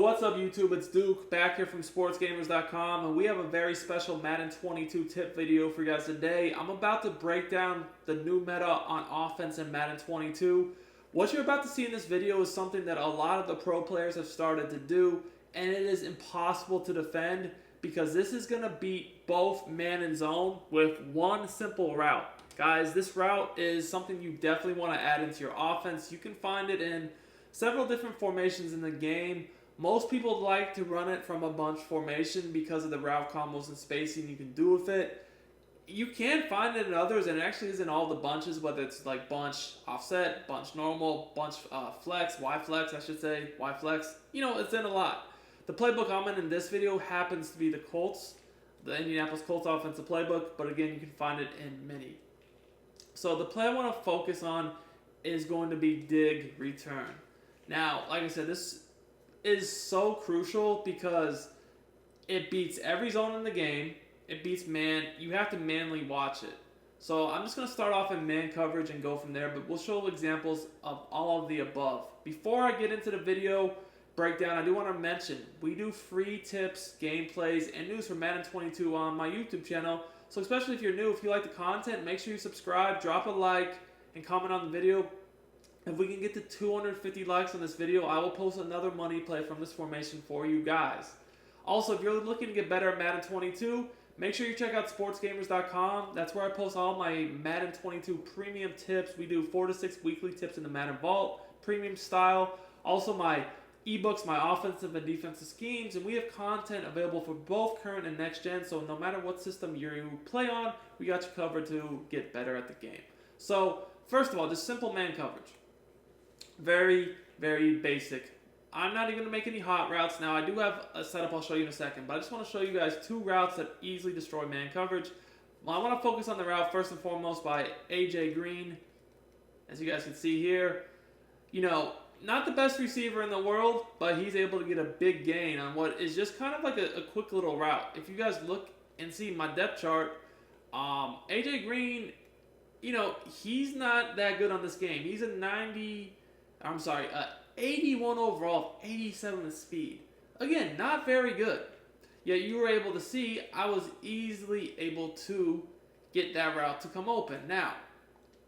What's up YouTube, it's Duke back here from sportsgamers.com, and we have a very special Madden 22 tip video for you guys today. I'm about to break down the new meta on offense in Madden 22. What you're about to see in this video is something that a lot of the pro players have started to do, and it is impossible to defend because this is going to beat both man and zone with one simple route. Guys, this route is something you definitely want to add into your offense. You can find it in several different formations in the game. Most people like to run it from a bunch formation because of the route combos and spacing you can do with it. You can find it in others, and it actually is in all the bunches, whether it's like bunch offset, bunch normal, bunch flex, Y flex, I should say, Y flex. You know, it's in a lot. The playbook I'm in this video happens to be the Colts, the Indianapolis Colts offensive playbook, but again, you can find it in many. So the play I want to focus on is going to be dig return. Now, like I said, this is so crucial because it beats every zone in the game. It beats man. You have to manually watch it. So I'm just going to start off in man coverage and go from there, but we'll show examples of all of the above. Before I get into the video breakdown, I do want to mention we do free tips, gameplays, and news for Madden 22 on my YouTube channel. So especially if you're new, if you like the content, make sure you subscribe, drop a like, and comment on the video. If we can get to 250 likes on this video, I will post another money play from this formation for you guys. Also, if you're looking to get better at Madden 22, make sure you check out sportsgamers.com. That's where I post all my Madden 22 premium tips. We do 4 to 6 weekly tips in the Madden Vault, premium style. Also, my ebooks, my offensive and defensive schemes, and we have content available for both current and next gen. So no matter what system you play on, we got you covered to get better at the game. So first of all, just simple man coverage. Very, very basic. I'm not even going to make any hot routes now. I do have a setup I'll show you in a second, but I just want to show you guys two routes that easily destroy man coverage. Well, I want to focus on the route first and foremost by AJ Green. As you guys can see here, you know, not the best receiver in the world, but he's able to get a big gain on what is just kind of like a quick little route. If you guys look and see my depth chart, AJ Green, you know, he's not that good on this game. He's a 81 overall, 87 with speed. Again, not very good. Yet you were able to see I was easily able to get that route to come open. Now,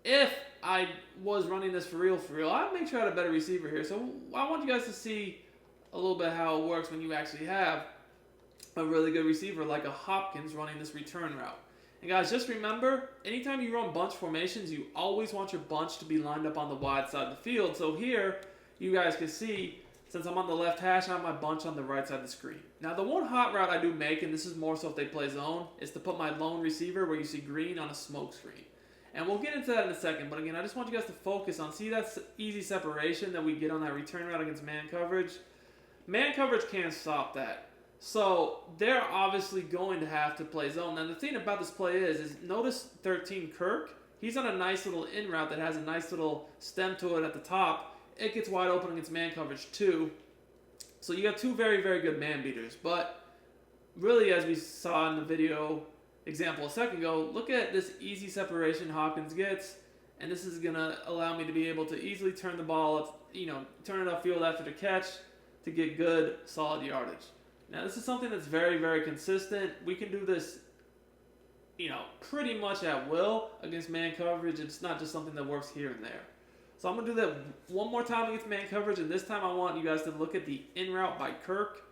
if I was running this for real, I'd make sure I had a better receiver here. So I want you guys to see a little bit how it works when you actually have a really good receiver like a Hopkins running this return route. And guys, just remember, anytime you run bunch formations, you always want your bunch to be lined up on the wide side of the field. So here, you guys can see, since I'm on the left hash, I have my bunch on the right side of the screen. Now, the one hot route I do make, and this is more so if they play zone, is to put my lone receiver where you see green on a smoke screen. And we'll get into that in a second, but again, I just want you guys to focus on, see that easy separation that we get on that return route against man coverage? Man coverage can't stop that. So they're obviously going to have to play zone. Now the thing about this play is notice 13 Kirk. He's on a nice little in route that has a nice little stem to it at the top. It gets wide open against man coverage too. So you have two very, very good man beaters. But really, as we saw in the video example a second ago, look at this easy separation Hopkins gets. And this is going to allow me to be able to easily turn the ball up, you know, turn it upfield after the catch to get good, solid yardage. Now, this is something that's very, very consistent. We can do this, you know, pretty much at will against man coverage. It's not just something that works here and there. So I'm going to do that one more time against man coverage, and this time I want you guys to look at the in route by Kirk.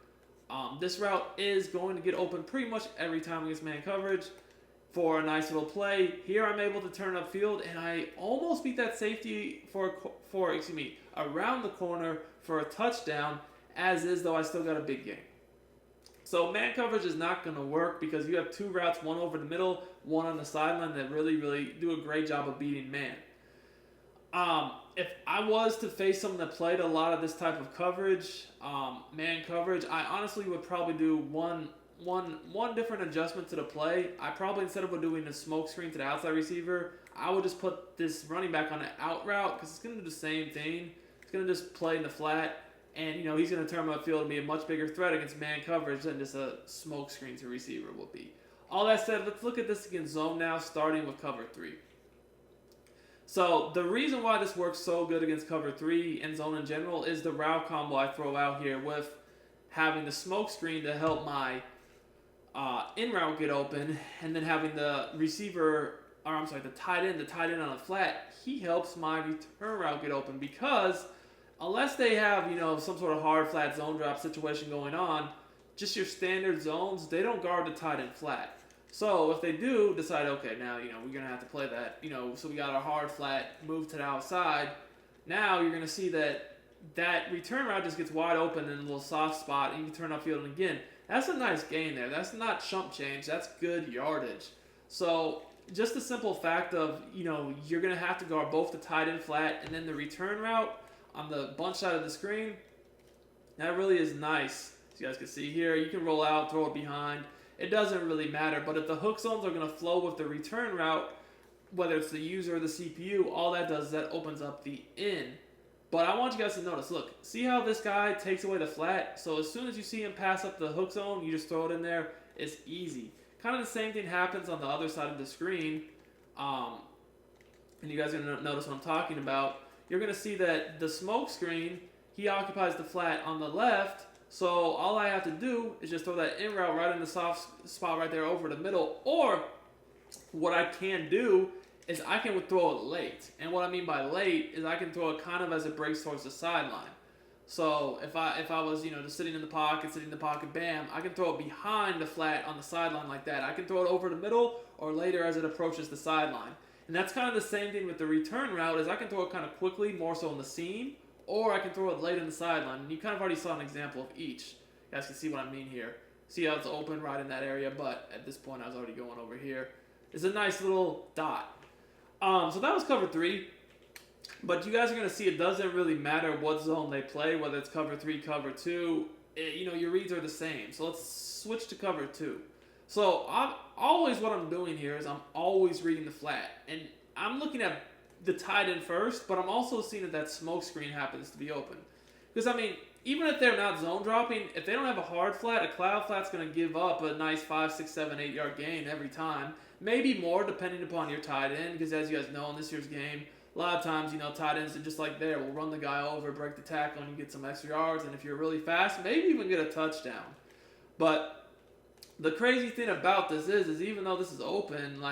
This route is going to get open pretty much every time against man coverage for a nice little play. Here I'm able to turn upfield, and I almost beat that safety around the corner for a touchdown, as is, though I still got a big gain. So man coverage is not going to work because you have two routes, one over the middle, one on the sideline that really, really do a great job of beating man. If I was to face someone that played a lot of this type of coverage, man coverage, I honestly would probably do one different adjustment to the play. I probably, instead of doing a smoke screen to the outside receiver, I would just put this running back on an out route because it's going to do the same thing. It's going to just play in the flat. And, you know, he's going to turn upfield and be a much bigger threat against man coverage than just a smoke screen to receiver will be. All that said, let's look at this against zone now, starting with cover 3. So the reason why this works so good against cover 3 and zone in general is the route combo I throw out here with having the smoke screen to help my in route get open, and then having the receiver, or I'm sorry, the tight end on a flat, he helps my return route get open because unless they have, some sort of hard flat zone drop situation going on, just your standard zones, they don't guard the tight end flat. So if they do decide, okay, now, we're going to have to play that, so we got our hard flat, move to the outside, now you're going to see that return route just gets wide open in a little soft spot, and you can turn upfield, and again, that's a nice gain there. That's not chump change. That's good yardage. So just the simple fact of, you're going to have to guard both the tight end flat and then the return route on the bunch side of the screen, that really is nice. As you guys can see here, you can roll out, throw it behind. It doesn't really matter. But if the hook zones are going to flow with the return route, whether it's the user or the CPU, all that does is that opens up the in. But I want you guys to notice, look, see how this guy takes away the flat? So as soon as you see him pass up the hook zone, you just throw it in there. It's easy. Kind of the same thing happens on the other side of the screen. And you guys are going to notice what I'm talking about. You're going to see that the smoke screen, he occupies the flat on the left. So all I have to do is just throw that in route right in the soft spot right there over the middle. Or what I can do is I can throw it late. And what I mean by late is I can throw it kind of as it breaks towards the sideline. So if I was, just sitting in the pocket, bam, I can throw it behind the flat on the sideline like that. I can throw it over the middle or later as it approaches the sideline. And that's kind of the same thing with the return route, is I can throw it kind of quickly, more so in the seam, or I can throw it late in the sideline. And you kind of already saw an example of each. You guys can see what I mean here. See how it's open right in that area, but at this point I was already going over here. It's a nice little dot. So that was cover 3. But you guys are going to see it doesn't really matter what zone they play, whether it's cover 3, cover 2. Your reads are the same. So let's switch to cover 2. So what I'm doing here is I'm always reading the flat. And I'm looking at the tight end first, but I'm also seeing that smoke screen happens to be open. Because, even if they're not zone dropping, if they don't have a hard flat, a cloud flat's going to give up a nice 5, 6, 7, 8 yard gain every time. Maybe more depending upon your tight end, because as you guys know in this year's game, a lot of times, tight ends are just like there. We'll run the guy over, break the tackle, and you get some extra yards. And if you're really fast, maybe even get a touchdown. But the crazy thing about this is even though this is open,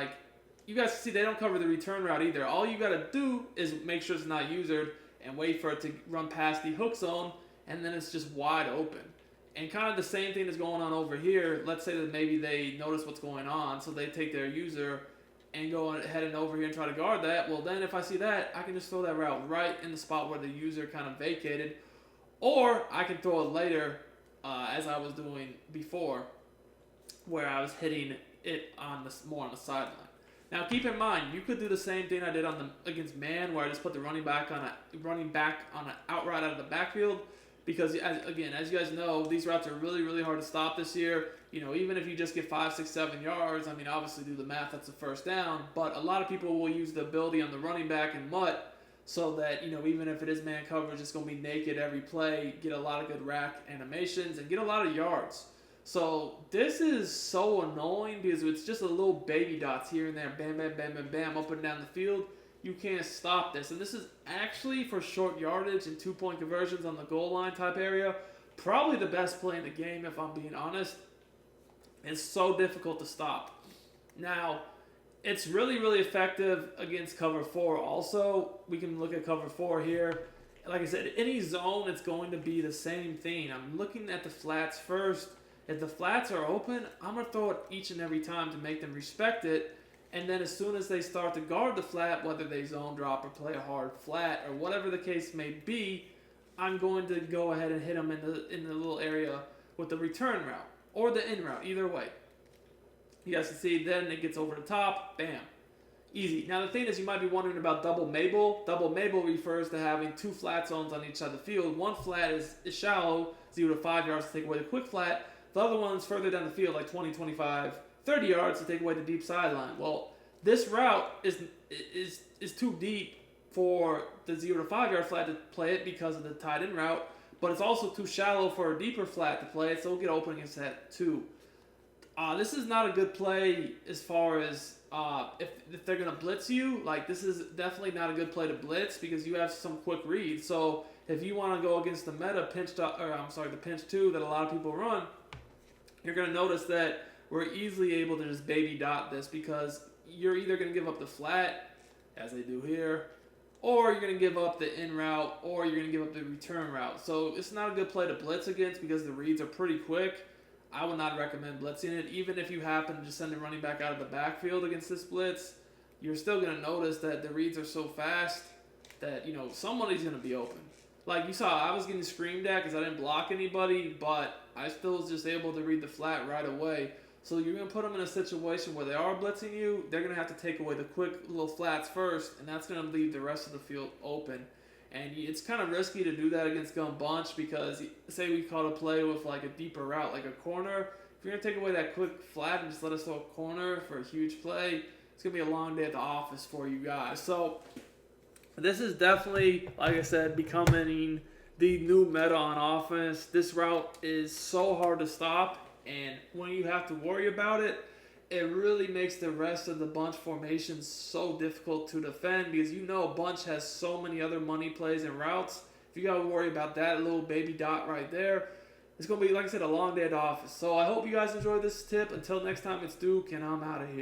you guys see they don't cover the return route either. All you got to do is make sure it's not usered and wait for it to run past the hook zone, and then it's just wide open. And kind of the same thing is going on over here. Let's say that maybe they notice what's going on, so they take their user and go ahead and over here and try to guard that. Well, then if I see that, I can just throw that route right in the spot where the user kind of vacated. Or I can throw it later, as I was doing before, where I was hitting it more on the sideline. Now, keep in mind, you could do the same thing I did against man, where I just put the running back on an outright out of the backfield. Because, as you guys know, these routes are really, really hard to stop this year. Even if you just get 5, 6, 7 yards, obviously do the math, that's a first down. But a lot of people will use the ability on the running back and mutt so that, even if it is man coverage, it's going to be naked every play, get a lot of good rack animations, and get a lot of yards. So this is so annoying because it's just a little baby dots here and there, bam, bam, bam, bam, bam, up and down the field. You can't stop this. And this is actually, for short yardage and 2-point conversions on the goal line type area, probably the best play in the game, if I'm being honest. It's so difficult to stop. Now, it's really, really effective against cover 4 also. We can look at cover 4 here. Like I said, any zone, it's going to be the same thing. I'm looking at the flats first. If the flats are open, I'm going to throw it each and every time to make them respect it. And then as soon as they start to guard the flat, whether they zone drop or play a hard flat or whatever the case may be, I'm going to go ahead and hit them in the little area with the return route or the in route, either way. You guys can see then it gets over the top, bam. Easy. Now the thing is, you might be wondering about double Mabel. Double Mabel refers to having 2 flat zones on each side of the field. One flat is shallow, 0 to 5 yards to take away the quick flat. The other one's further down the field, like 20, 25, 30 yards to take away the deep sideline. Well, this route is too deep for the 0 to 5 yard flat to play it because of the tight end route, but it's also too shallow for a deeper flat to play it, so we'll get open against that too. This is not a good play as far as if they're gonna blitz you, like this is definitely not a good play to blitz because you have some quick reads. So if you want to go against the meta the pinch two that a lot of people run, you're gonna notice that we're easily able to just baby dot this because you're either gonna give up the flat, as they do here, or you're going to give up the in route, or you're going to give up the return route. So it's not a good play to blitz against because the reads are pretty quick. I would not recommend blitzing it. Even if you happen to just send a running back out of the backfield against this blitz, you're still going to notice that the reads are so fast that, you know, somebody's going to be open. Like you saw, I was getting screamed at because I didn't block anybody, but I still was just able to read the flat right away. So you're going to put them in a situation where they are blitzing you. They're going to have to take away the quick little flats first, and that's going to leave the rest of the field open. And it's kind of risky to do that against gun bunch because, say we caught a play with like a deeper route, like a corner. If you're going to take away that quick flat and just let us throw a corner for a huge play, it's going to be a long day at the office for you guys. So this is definitely, like I said, becoming the new meta on offense. This route is so hard to stop. And when you have to worry about it, it really makes the rest of the bunch formations so difficult to defend because you know bunch has so many other money plays and routes. If you got to worry about that little baby dot right there, it's going to be, like I said, a long day at the office. So I hope you guys enjoyed this tip. Until next time, it's Duke, and I'm out of here.